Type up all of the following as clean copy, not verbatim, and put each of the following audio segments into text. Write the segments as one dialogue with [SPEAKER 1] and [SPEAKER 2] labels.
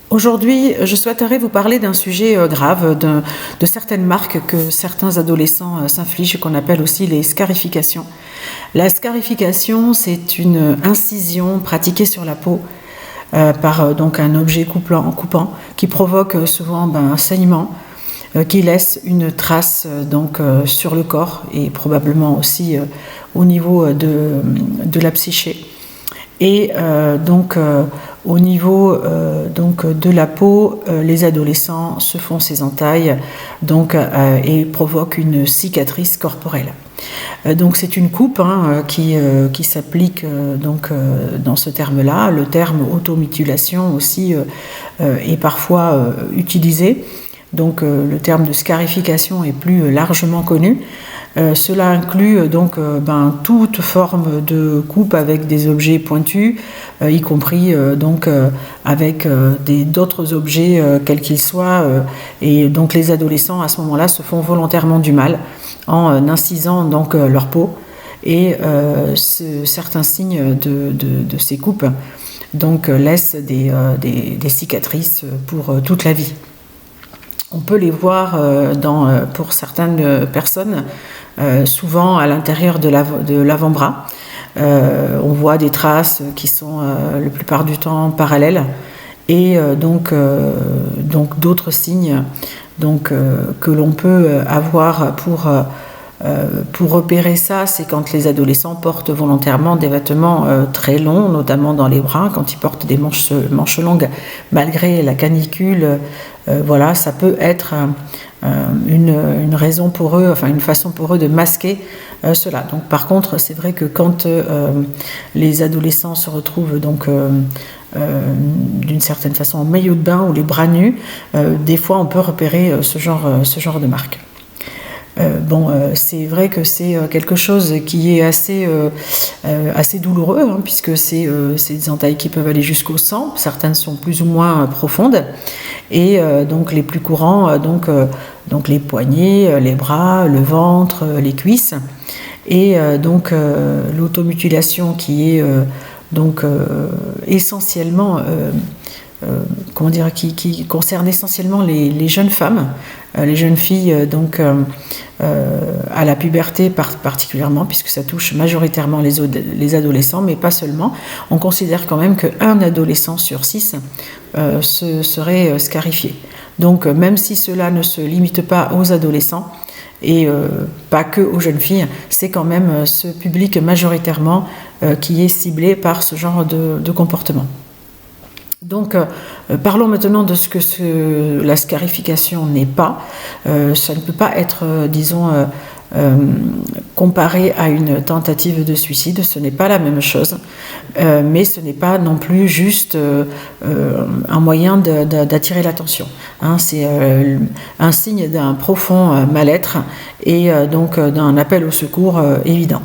[SPEAKER 1] Aujourd'hui, je souhaiterais vous parler d'un sujet grave, de certaines marques que certains adolescents s'infligent, qu'on appelle aussi les scarifications. La scarification, c'est une incision pratiquée sur la peau par donc un objet coupant qui provoque souvent un saignement, qui laisse une trace sur le corps et probablement aussi au niveau de la psyché. Et au niveau de la peau, les adolescents se font ces entailles et provoquent une cicatrice corporelle. Donc c'est une coupe qui s'applique dans ce terme-là. Le terme automutilation aussi est parfois utilisé. Donc le terme de scarification est plus largement connu. Cela inclut toute forme de coupe avec des objets pointus, y compris avec d'autres objets quels qu'ils soient. Et donc les adolescents à ce moment-là se font volontairement du mal en incisant leur peau. Et certains signes de ces coupes laissent des cicatrices pour toute la vie. On peut les voir pour certaines personnes, souvent à l'intérieur de l'avant-bras. On voit des traces qui sont la plupart du temps parallèles et d'autres signes que l'on peut avoir pour repérer ça, c'est quand les adolescents portent volontairement des vêtements très longs, notamment dans les bras, quand ils portent des manches longues malgré la canicule. Ça peut être une raison pour eux, une façon pour eux de masquer cela. Donc, par contre, c'est vrai que quand les adolescents se retrouvent d'une certaine façon en maillot de bain ou les bras nus, des fois on peut repérer ce genre de marque. C'est vrai que c'est quelque chose qui est assez douloureux, puisque c'est des entailles qui peuvent aller jusqu'au sang. Certaines sont plus ou moins profondes. Et les plus courants, les poignets, les bras, le ventre, les cuisses. Et l'automutilation qui est essentiellement... qui concerne essentiellement les jeunes femmes, les jeunes filles à la puberté particulièrement, puisque ça touche majoritairement les adolescents, mais pas seulement. On considère quand même qu'un adolescent sur 6 serait scarifié. Donc même si cela ne se limite pas aux adolescents, et pas que aux jeunes filles, c'est quand même ce public majoritairement qui est ciblé par ce genre de comportement. Donc, parlons maintenant de ce que la scarification n'est pas. Ça ne peut pas être, comparé à une tentative de suicide. Ce n'est pas la même chose, mais ce n'est pas non plus juste un moyen d'attirer l'attention. C'est un signe d'un profond mal-être et d'un appel au secours évident.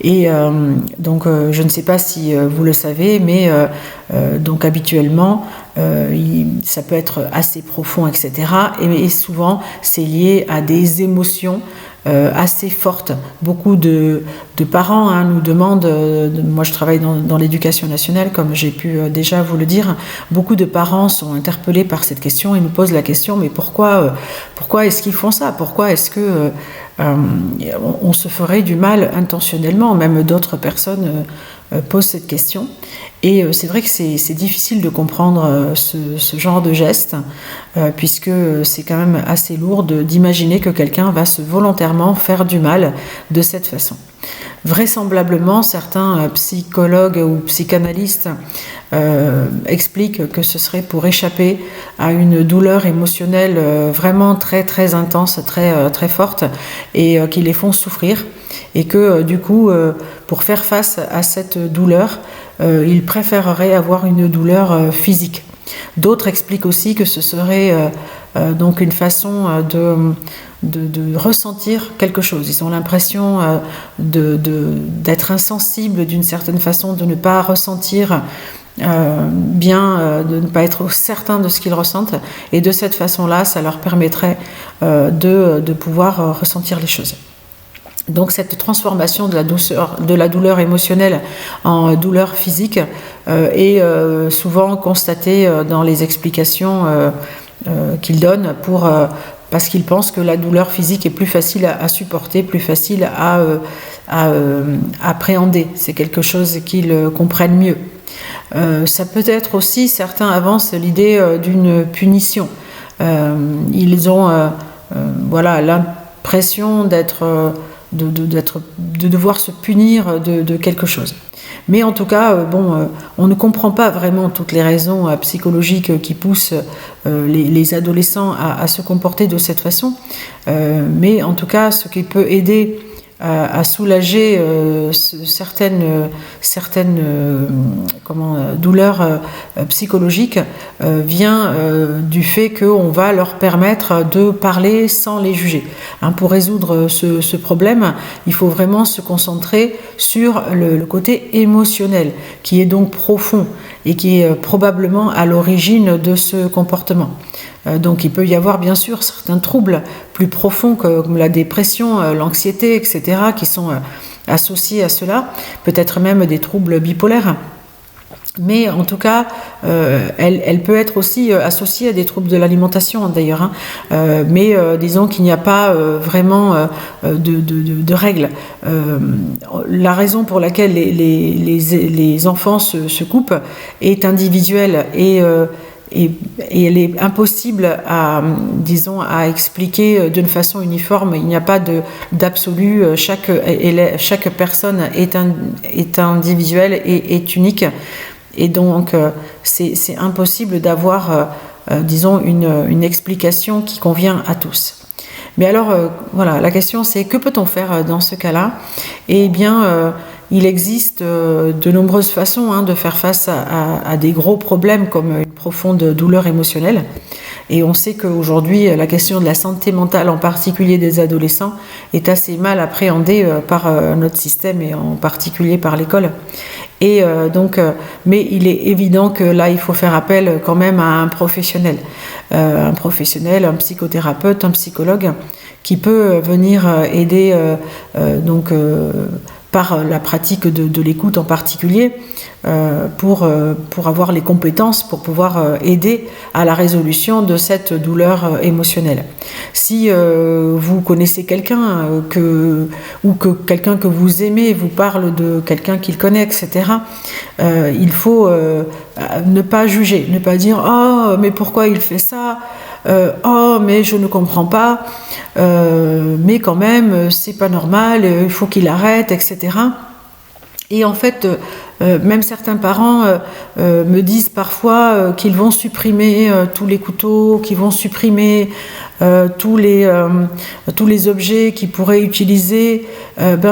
[SPEAKER 1] Et je ne sais pas si vous le savez, mais habituellement, ça peut être assez profond, etc. Et souvent, c'est lié à des émotions assez fortes. Beaucoup de parents nous demandent, moi je travaille dans l'éducation nationale, comme j'ai pu déjà vous le dire, beaucoup de parents sont interpellés par cette question et nous posent la question, mais pourquoi est-ce qu'ils font ça ? Pourquoi est-ce que on se ferait du mal intentionnellement? Même d'autres personnes posent cette question. Et c'est vrai que c'est difficile de comprendre ce genre de geste, puisque c'est quand même assez lourd d'imaginer que quelqu'un va se volontairement faire du mal de cette façon. Vraisemblablement, certains psychologues ou psychanalystes expliquent que ce serait pour échapper à une douleur émotionnelle vraiment très très intense, très très forte, et qui les font souffrir, et que du coup, pour faire face à cette douleur, ils préféreraient avoir une douleur physique. D'autres expliquent aussi que ce serait une façon de ressentir quelque chose. Ils ont l'impression d'être insensibles d'une certaine façon, de ne pas ressentir de ne pas être certain de ce qu'ils ressentent, et de cette façon-là, ça leur permettrait de pouvoir ressentir les choses. Donc cette transformation de la douleur émotionnelle en douleur physique est souvent constatée dans les explications qu'il donne parce qu'il pense que la douleur physique est plus facile à supporter, plus facile à appréhender. C'est quelque chose qu'ils comprennent mieux. Ça peut être aussi, certains avancent l'idée d'une punition. Ils ont l'impression de devoir se punir de quelque chose. Mais en tout cas, on ne comprend pas vraiment toutes les raisons psychologiques qui poussent les adolescents à se comporter de cette façon. Mais en tout cas, ce qui peut aider à soulager certaines douleurs psychologiques vient du fait qu'on va leur permettre de parler sans les juger. Pour résoudre ce problème, il faut vraiment se concentrer sur le côté émotionnel, qui est donc profond et qui est probablement à l'origine de ce comportement. Donc il peut y avoir bien sûr certains troubles plus profonds comme la dépression, l'anxiété, etc. qui sont associés à cela, peut-être même des troubles bipolaires. Mais en tout cas, elle peut être aussi associée à des troubles de l'alimentation d'ailleurs. Mais disons qu'il n'y a pas vraiment de règles. La raison pour laquelle les enfants se coupent est individuelle et elle est impossible à expliquer d'une façon uniforme. Il n'y a pas d'absolu. Chaque personne est individuelle et est unique. Et donc, c'est impossible d'avoir, une explication qui convient à tous. Mais alors, la question c'est que peut-on faire dans ce cas-là ? Eh bien, il existe de nombreuses façons de faire face à des gros problèmes comme une profonde douleur émotionnelle. Et on sait qu'aujourd'hui, la question de la santé mentale, en particulier des adolescents, est assez mal appréhendée par notre système et en particulier par l'école. Et mais il est évident que là, il faut faire appel quand même à un professionnel, un psychothérapeute, un psychologue, qui peut venir aider par la pratique de l'écoute en particulier, pour avoir les compétences pour pouvoir aider à la résolution de cette douleur émotionnelle. Si vous connaissez quelqu'un ou que quelqu'un que vous aimez vous parle de quelqu'un qu'il connaît, etc., il faut ne pas juger, ne pas dire « Oh, mais pourquoi il fait ça ? Oh, mais je ne comprends pas, mais quand même, c'est pas normal, il faut qu'il arrête, etc. » Et en fait, même certains parents me disent parfois qu'ils vont supprimer tous les couteaux, qu'ils vont supprimer tous les objets qu'ils pourraient utiliser.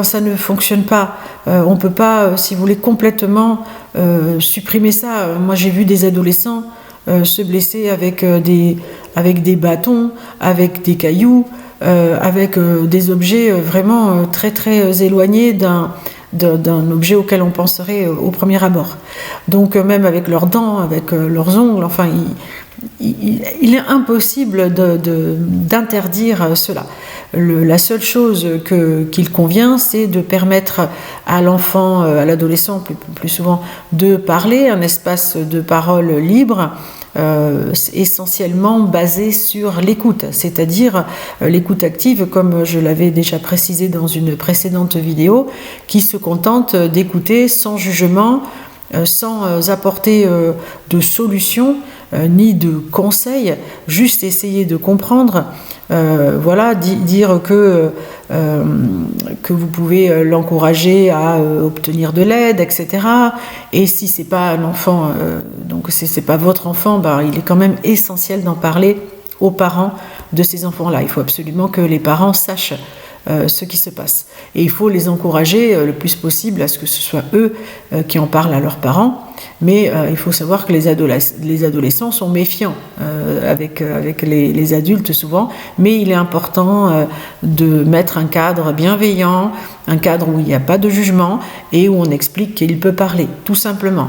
[SPEAKER 1] Ça ne fonctionne pas. On ne peut pas, si vous voulez, complètement supprimer ça. Moi, j'ai vu des adolescents se blesser avec des bâtons, avec des cailloux, avec des objets vraiment très très éloignés d'un objet auquel on penserait au premier abord. Donc même avec leurs dents, avec leurs ongles, enfin il est impossible d'interdire cela. La seule chose qu'il convient, c'est de permettre à l'enfant, à l'adolescent plus souvent, de parler, un espace de parole libre, essentiellement basé sur l'écoute, c'est-à-dire l'écoute active, comme je l'avais déjà précisé dans une précédente vidéo, qui se contente d'écouter sans jugement, sans apporter de solution ni de conseils, juste essayer de comprendre, dire que vous pouvez l'encourager à obtenir de l'aide, etc. Et si c'est pas un enfant, donc si c'est pas votre enfant, il est quand même essentiel d'en parler aux parents de ces enfants-là. Il faut absolument que les parents sachent ce qui se passe. Et il faut les encourager le plus possible à ce que ce soit eux qui en parlent à leurs parents. Mais il faut savoir que les adolescents sont méfiants avec les adultes souvent. Mais il est important de mettre un cadre bienveillant, un cadre où il n'y a pas de jugement et où on explique qu'il peut parler, tout simplement.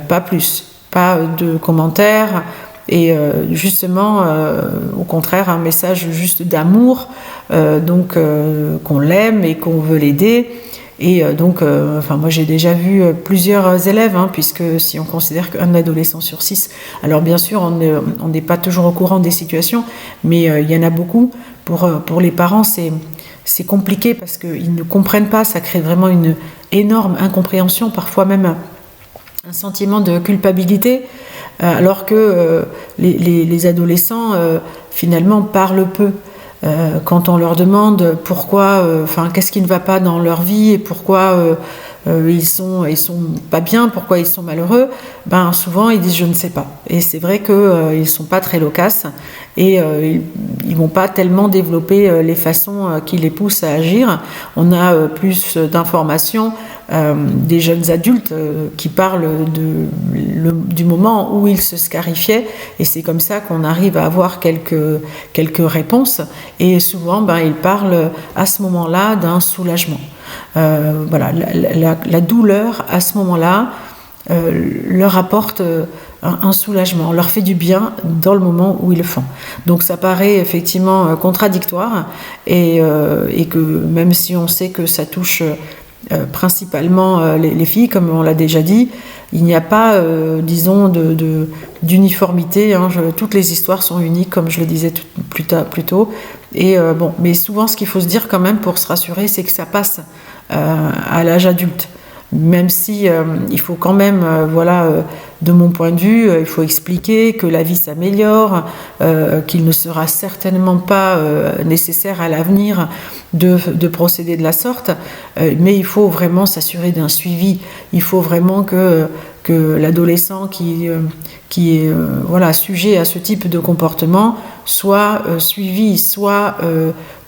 [SPEAKER 1] Pas plus. Pas de commentaires, et justement, au contraire, un message juste d'amour, qu'on l'aime et qu'on veut l'aider. Et moi j'ai déjà vu plusieurs élèves, puisque si on considère qu'un adolescent sur 6, alors bien sûr on n'est pas toujours au courant des situations, mais il y en a beaucoup. Pour les parents, c'est compliqué parce qu'ils ne comprennent pas, ça crée vraiment une énorme incompréhension, parfois même un sentiment de culpabilité, alors que les adolescents finalement parlent peu. Quand on leur demande pourquoi, qu'est-ce qui ne va pas dans leur vie et pourquoi ils sont pas bien, pourquoi ils sont malheureux, souvent ils disent je ne sais pas. Et c'est vrai qu'ils ne sont pas très loquaces et ils vont pas tellement développer les façons qui les poussent à agir. On a plus d'informations des jeunes adultes qui parlent du moment où ils se scarifiaient, et c'est comme ça qu'on arrive à avoir quelques réponses, et souvent ils parlent à ce moment-là d'un soulagement. La douleur à ce moment-là leur apporte un soulagement, leur fait du bien dans le moment où ils le font. Donc ça paraît effectivement contradictoire, et que même si on sait que ça touche principalement les filles, comme on l'a déjà dit, il n'y a pas, d'uniformité. Toutes les histoires sont uniques, comme je le disais plus tôt. Et mais souvent, ce qu'il faut se dire quand même pour se rassurer, c'est que ça passe à l'âge adulte. Même si il faut quand même, de mon point de vue, il faut expliquer que la vie s'améliore, qu'il ne sera certainement pas nécessaire à l'avenir de procéder de la sorte, mais il faut vraiment s'assurer d'un suivi. Il faut vraiment que l'adolescent qui est sujet à ce type de comportement soit suivi, soit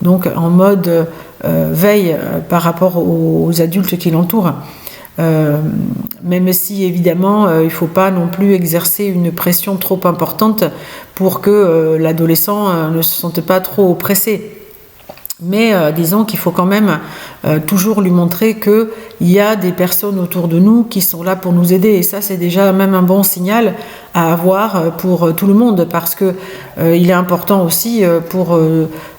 [SPEAKER 1] donc en mode veille par rapport aux adultes qui l'entourent. Même si évidemment il ne faut pas non plus exercer une pression trop importante pour que l'adolescent ne se sente pas trop oppressé. Mais disons qu'il faut quand même toujours lui montrer qu'il y a des personnes autour de nous qui sont là pour nous aider, et ça c'est déjà même un bon signal à avoir pour tout le monde, parce que il est important aussi pour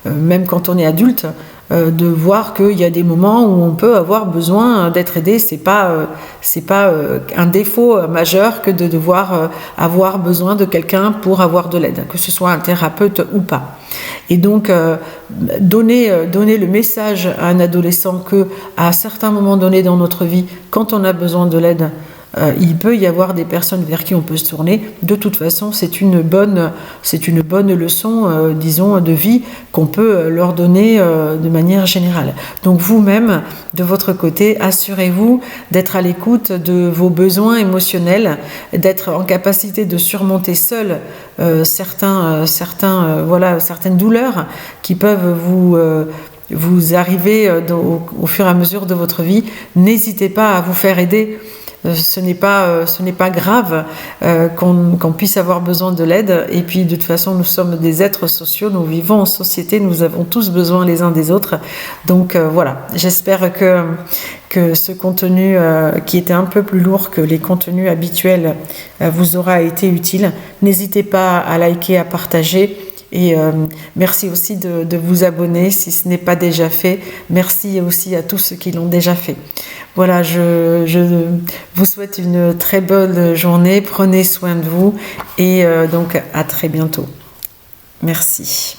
[SPEAKER 1] même quand on est adulte, de voir qu'il y a des moments où on peut avoir besoin d'être aidé. C'est pas un défaut majeur que de devoir avoir besoin de quelqu'un pour avoir de l'aide, que ce soit un thérapeute ou pas. Et donc donner le message à un adolescent que à certains moments donnés dans notre vie, quand on a besoin de l'aide, il peut y avoir des personnes vers qui on peut se tourner. De toute façon, c'est une bonne leçon, de vie qu'on peut leur donner de manière générale. Donc vous-même, de votre côté, assurez-vous d'être à l'écoute de vos besoins émotionnels, d'être en capacité de surmonter seul certaines douleurs qui peuvent vous arriver au fur et à mesure de votre vie. N'hésitez pas à vous faire aider. Ce n'est pas grave qu'on puisse avoir besoin de l'aide, et puis de toute façon nous sommes des êtres sociaux, nous vivons en société, nous avons tous besoin les uns des autres. Donc j'espère que ce contenu qui était un peu plus lourd que les contenus habituels vous aura été utile. N'hésitez pas à liker, à partager. Et merci aussi de vous abonner si ce n'est pas déjà fait. Merci aussi à tous ceux qui l'ont déjà fait. Voilà, je vous souhaite une très bonne journée. Prenez soin de vous et donc à très bientôt. Merci.